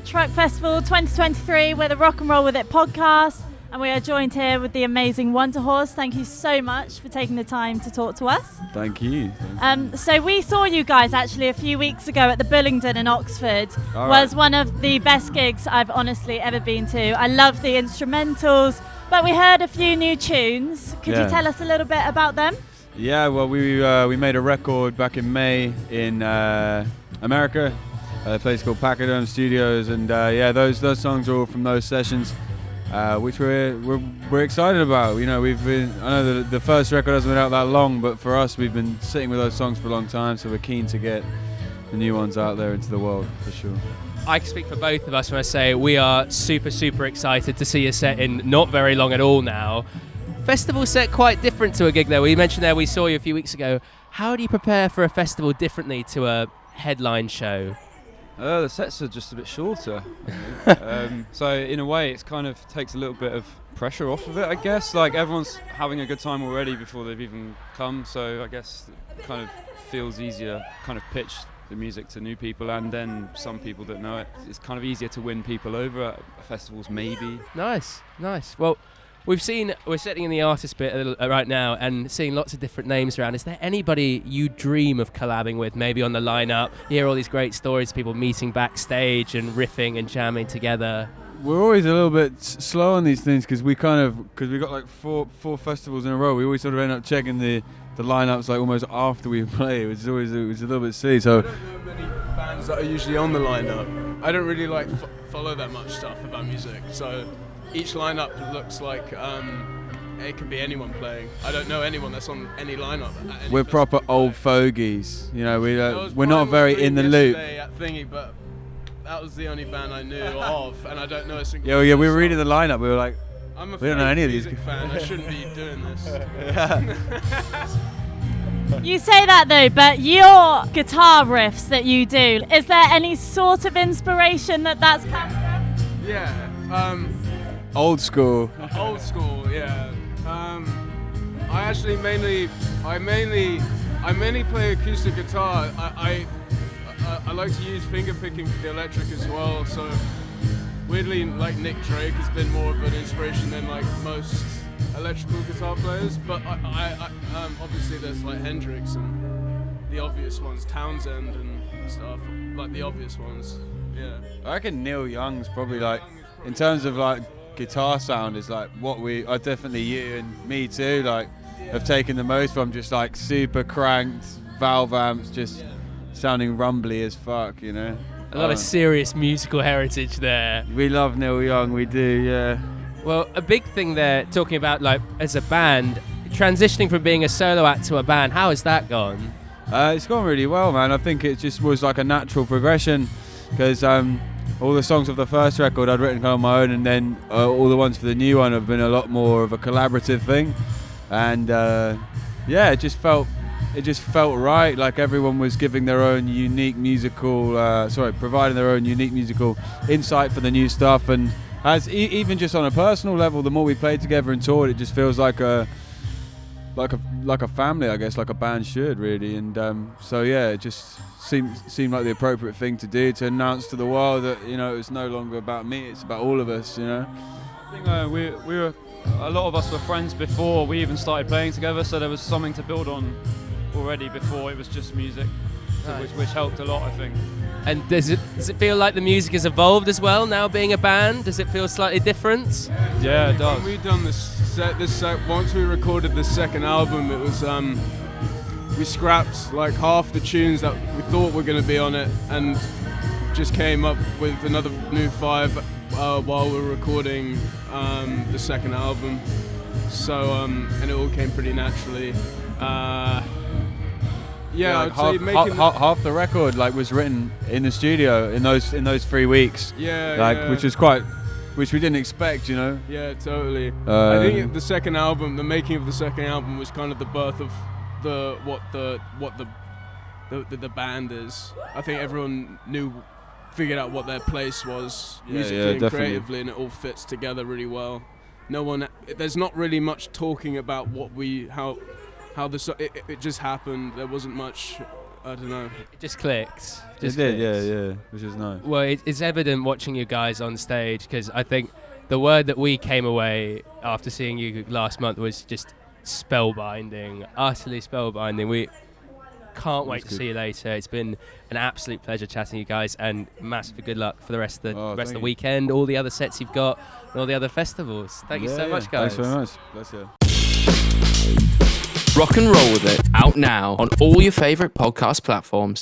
Truck Festival 2023. We're the Rock and Roll With It podcast, and we are joined here with the amazing Wunderhorse. Thank you so much for taking the time to talk to us. Thank you. So we saw you guys actually a few weeks ago at the Bullingdon in Oxford. All was right. one of the best gigs I've honestly ever been to. I love the instrumentals, but we heard a few new tunes. Could you tell us a little bit about them? Yeah, well, we made a record back in May in America, a place called Pachyderm Studios, and those songs are all from those sessions, which we're excited about. You know, I know the first record hasn't been out that long, but for us, we've been sitting with those songs for a long time, so we're keen to get the new ones out there into the world for sure. I can speak for both of us when I say we are super, super excited to see you set in not very long at all now. Festival set quite different to a gig though. You mentioned there we saw you a few weeks ago. How do you prepare for a festival differently to a headline show? The sets are just a bit shorter. So in a way it kind of takes a little bit of pressure off of it, I guess. Like everyone's having a good time already before they've even come, so I guess it kind of feels easier kind of pitch the music to new people, and then some people that know it. It's kind of easier to win people over at festivals maybe. Nice. Well, we're sitting in the artist bit right now and seeing lots of different names around. Is there anybody you dream of collabing with, maybe on the lineup? You hear all these great stories, people meeting backstage and riffing and jamming together. We're always a little bit slow on these things because we got like four festivals in a row. We always sort of end up checking the lineups like almost after we play, which is always a little bit silly. So I don't know many bands that are usually on the lineup. I don't really follow that much stuff about music, so each lineup looks like it could be anyone playing. I don't know anyone that's on any lineup. we're proper old fogies, you know. We're not very in the loop. At Thingy, but that was the only band I knew of, and I don't know a single. Yeah. We were reading the lineup. We were like, we don't know any of these. I'm a fan. I shouldn't be doing this. You say that though, but your guitar riffs that you do, is there any sort of inspiration that's come from? Yeah. Old school. Old school, yeah. I mainly play acoustic guitar. I like to use finger picking for the electric as well. So weirdly, like Nick Drake has been more of an inspiration than like most electrical guitar players. But I obviously there's like Hendrix and the obvious ones, Townsend and stuff, like the obvious ones. Yeah. I reckon Neil Young's probably like, in terms of like guitar sound, is like what I definitely, you and me too, like have taken the most from, just like super cranked valve amps, just sounding rumbly as fuck, you know. A lot of serious musical heritage there. We love Neil Young, we do, yeah. Well, a big thing there, talking about like as a band, transitioning from being a solo act to a band, how has that gone? It's gone really well, man. I think it just was like a natural progression, because all the songs of the first record I'd written kind of on my own, and then all the ones for the new one have been a lot more of a collaborative thing, and it just felt right. Like everyone was giving their own unique providing their own unique musical insight for the new stuff, and as even just on a personal level, the more we played together and toured, it just feels like a family, I guess, like a band should really, and it just seemed like the appropriate thing to do, to announce to the world that, you know, it's no longer about me, it's about all of us, you know. I think we were, a lot of us were friends before we even started playing together, so there was something to build on already before it was just music, which helped a lot, I think. And does it feel like the music has evolved as well now being a band? Does it feel slightly different? Yeah, it does. When we done this set, once we recorded the second album, it was we scrapped like half the tunes that we thought were going to be on it, and just came up with another new 5 while we were recording the second album. So and it all came pretty naturally. Like half the record like was written in the studio in those 3 weeks. Which we didn't expect, you know. Yeah, totally. I think the second album, the making of the second album, was kind of the birth of what the band is. I think everyone figured out what their place was musically and creatively, and it all fits together really well. There's not really much talking about it just happened. There wasn't much I don't know. It just clicked. It did, yeah, which is nice. Well, it's evident watching you guys on stage, because I think the word that we came away after seeing you last month was just spellbinding, utterly spellbinding. We can't wait to see you later. It's been an absolute pleasure chatting to you guys, and massive good luck for the rest of the weekend, all the other sets you've got, and all the other festivals. Thank you so much, guys. Thanks very much. Bless you. Rock and Roll With It, out now on all your favourite podcast platforms.